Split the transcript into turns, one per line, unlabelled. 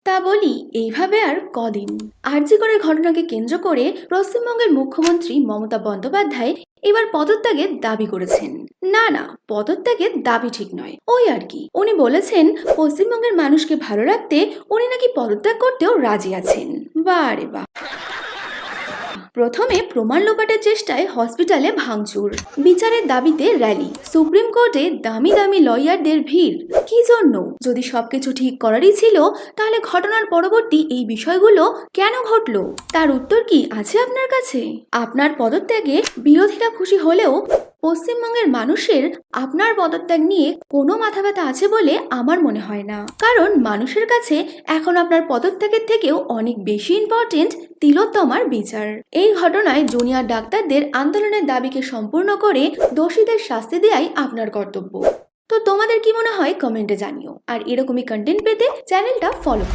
তা বলি এইভাবে আর কদিন। আরজি করের ঘটনাকে কেন্দ্র করে পশ্চিমবঙ্গের মুখ্যমন্ত্রী মমতা বন্দ্যোপাধ্যায় এবার পদত্যাগের দাবি করেছেন। না না, পদত্যাগের দাবি ঠিক নয়, ওই আর কি। উনি বলেছেন পশ্চিমবঙ্গের মানুষকে ভালো রাখতে উনি নাকি পদত্যাগ করতেও রাজি আছেন। বাহ রে বাহ। প্রথমে প্রমাণ লোপাটের চেষ্টায় হসপিটালে ভাঙচুর, বিচারের দাবিতে র্যালি, সুপ্রিম কোর্টে দামি দামি লয়ারদের ভিড়। কি জন্য? যদি সবকিছু ঠিক করারই ছিল তাহলে ঘটনার পরবর্তী এই বিষয়গুলো কেন ঘটলো? তার উত্তর কি আছে আপনার কাছে? আপনার পদত্যাগে বিরোধীরা খুশি হলেও পশ্চিমবঙ্গের মানুষের আপনার পদত্যাগ নিয়ে কোনো মাথা ব্যথা আছে বলে আমার মনে হয় না। কারণ মানুষের কাছে এখন আপনার পদত্যাগের থেকেও অনেক বেশি ইম্পর্টেন্ট তিলোত্তমার বিচার। এই ঘটনায় জুনিয়র ডাক্তারদের আন্দোলনের দাবিকে সম্পূর্ণ করে দোষীদের শাস্তি দেওয়াই আপনার কর্তব্য। তো তোমাদের কি মনে হয় কমেন্টে জানিও। আর এরকমই কন্টেন্ট পেতে চ্যানেলটা ফলো